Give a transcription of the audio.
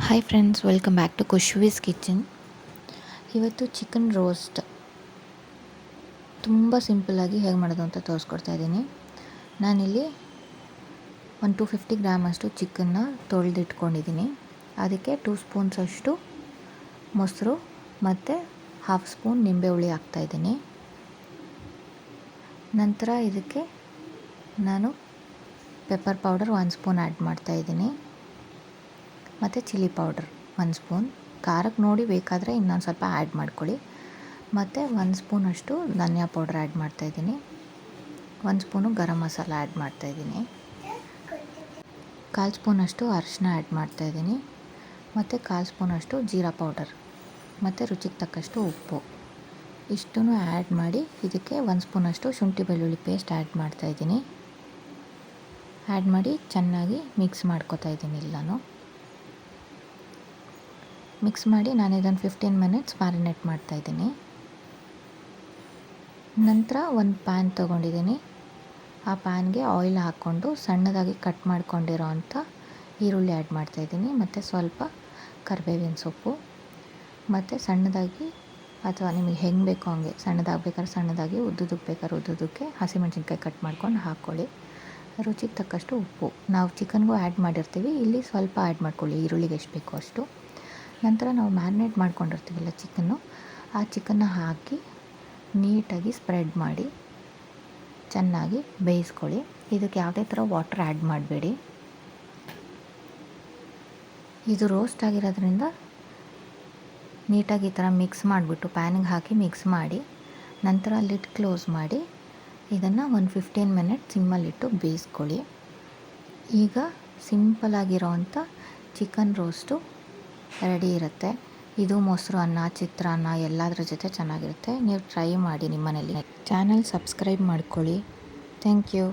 Hi friends, welcome back to ಖುಷ್ವೀಸ್ kitchen. ಇವತ್ತು chicken roast ತುಂಬ ಸಿಂಪಲ್ಲಾಗಿ ಹೇಗೆ ಮಾಡೋದು ಅಂತ ತೋರಿಸ್ಕೊಡ್ತಾ ಇದ್ದೀನಿ. ನಾನಿಲ್ಲಿ ಒಂದು 250 ಗ್ರಾಮ್ ಅಷ್ಟು ಚಿಕನ್ನ ತೊಳೆದಿಟ್ಕೊಂಡಿದ್ದೀನಿ. ಅದಕ್ಕೆ 2 ಸ್ಪೂನ್ಸ್ ಅಷ್ಟು ಮೊಸರು ಮತ್ತು 1/2 ಸ್ಪೂನ್ ನಿಂಬೆ ಹುಳಿ ಹಾಕ್ತಾಯಿದ್ದೀನಿ. ನಂತರ ಇದಕ್ಕೆ ನಾನು ಪೆಪ್ಪರ್ ಪೌಡರ್ 1 ಸ್ಪೂನ್ ಆ್ಯಡ್ ಮಾಡ್ತಾಯಿದ್ದೀನಿ ಮತ್ತು ಚಿಲ್ಲಿ ಪೌಡರ್ 1 ಸ್ಪೂನ್. ಖಾರಕ್ಕೆ ನೋಡಿ ಬೇಕಾದರೆ ಇನ್ನೊಂದು ಸ್ವಲ್ಪ ಆ್ಯಡ್ ಮಾಡ್ಕೊಳ್ಳಿ. ಮತ್ತು 1 ಸ್ಪೂನಷ್ಟು ಧನಿಯಾ ಪೌಡರ್ ಆ್ಯಡ್ ಮಾಡ್ತಾಯಿದ್ದೀನಿ. 1 ಸ್ಪೂನು ಗರಂ ಮಸಾಲ ಆ್ಯಡ್ ಮಾಡ್ತಾಯಿದ್ದೀನಿ. 1/4 ಸ್ಪೂನಷ್ಟು ಅರಿಶಿನ ಆ್ಯಡ್ ಮಾಡ್ತಾಯಿದ್ದೀನಿ ಮತ್ತು 1/4 ಸ್ಪೂನಷ್ಟು ಜೀರಾ ಪೌಡರ್ ಮತ್ತು ರುಚಿಗೆ ತಕ್ಕಷ್ಟು ಉಪ್ಪು. ಇಷ್ಟನ್ನು ಆ್ಯಡ್ ಮಾಡಿ ಇದಕ್ಕೆ 1 ಸ್ಪೂನಷ್ಟು ಶುಂಠಿ ಬೆಳ್ಳುಳ್ಳಿ ಪೇಸ್ಟ್ ಆ್ಯಡ್ ಮಾಡ್ತಾಯಿದ್ದೀನಿ. ಆ್ಯಡ್ ಮಾಡಿ ಚೆನ್ನಾಗಿ ಮಿಕ್ಸ್ ಮಾಡ್ಕೊತಾ ಇದ್ದೀನಿ ಎಲ್ಲನೂ. ಮಿಕ್ಸ್ ಮಾಡಿ ನಾನು ಇದನ್ನು 15 ಮಿನಿಟ್ಸ್ ಮ್ಯಾರಿನೇಟ್ ಮಾಡ್ತಾಯಿದ್ದೀನಿ. ನಂತರ ಒಂದು ಪ್ಯಾನ್ ತೊಗೊಂಡಿದ್ದೀನಿ. ಆ ಪ್ಯಾನ್ಗೆ ಆಯಿಲ್ ಹಾಕ್ಕೊಂಡು ಸಣ್ಣದಾಗಿ ಕಟ್ ಮಾಡ್ಕೊಂಡಿರೋ ಅಂಥ ಈರುಳ್ಳಿ ಆ್ಯಡ್ ಮಾಡ್ತಾಯಿದ್ದೀನಿ ಮತ್ತು ಸ್ವಲ್ಪ ಕರಿಬೇವಿನ ಸೊಪ್ಪು ಮತ್ತು ಸಣ್ಣದಾಗಿ ಅಥವಾ ನಿಮಗೆ ಹೆಂಗೆ ಬೇಕೋ ಹಂಗೆ ಸಣ್ಣದಾಗಬೇಕಾದ್ರೆ ಸಣ್ಣದಾಗಿ, ಉದ್ದುದಕ್ಕೆ ಬೇಕಾದ್ರೆ ಉದ್ದುದಕ್ಕೆ ಹಸಿಮೆಣ್ಸಿನ್ಕಾಯಿ ಕಟ್ ಮಾಡ್ಕೊಂಡು ಹಾಕ್ಕೊಳ್ಳಿ. ರುಚಿಗೆ ತಕ್ಕಷ್ಟು ಉಪ್ಪು ನಾವು ಚಿಕನ್ಗೂ ಆ್ಯಡ್ ಮಾಡಿರ್ತೀವಿ, ಇಲ್ಲಿ ಸ್ವಲ್ಪ ಆ್ಯಡ್ ಮಾಡ್ಕೊಳ್ಳಿ ಈರುಳ್ಳಿಗೆ ಎಷ್ಟು ಬೇಕೋ ಅಷ್ಟು. ನಂತರ ನಾವು ಮ್ಯಾರಿನೇಟ್ ಮಾಡ್ಕೊಂಡಿರ್ತೀವಲ್ಲ ಚಿಕನ್ನು, ಆ ಚಿಕನ್ನ ಹಾಕಿ ನೀಟಾಗಿ ಸ್ಪ್ರೆಡ್ ಮಾಡಿ ಚೆನ್ನಾಗಿ ಬೇಯಿಸ್ಕೊಳ್ಳಿ. ಇದಕ್ಕೆ ಯಾವುದೇ ಥರ ವಾಟರ್ ಆ್ಯಡ್ ಮಾಡಬೇಡಿ. ಇದು ರೋಸ್ಟ್ ಆಗಿರೋದ್ರಿಂದ ನೀಟಾಗಿ ಈ ಥರ ಮಿಕ್ಸ್ ಮಾಡಿಬಿಟ್ಟು ಪ್ಯಾನಿಗೆ ಹಾಕಿ ಮಿಕ್ಸ್ ಮಾಡಿ ನಂತರ ಲಿಡ್ ಕ್ಲೋಸ್ ಮಾಡಿ ಇದನ್ನು ಒಂದು 15 ಮಿನಿಟ್ ಸಿಮ್ಮಲ್ಲಿಟ್ಟು ಬೇಯಿಸ್ಕೊಳ್ಳಿ. ಈಗ ಸಿಂಪಲಾಗಿರೋವಂಥ ಚಿಕನ್ ರೋಸ್ಟು ರೆಡಿ ಇರುತ್ತೆ. ಇದು ಮೊಸರು ಅನ್ನ, ಚಿತ್ರಾನ್ನ ಎಲ್ಲದರ ಜೊತೆ ಚೆನ್ನಾಗಿರುತ್ತೆ. ನೀವು ಟ್ರೈ ಮಾಡಿ ನಿಮ್ಮ ಮನೇಲಿ. ಚಾನಲ್ ಸಬ್ಸ್ಕ್ರೈಬ್ ಮಾಡ್ಕೊಳ್ಳಿ. Thank you.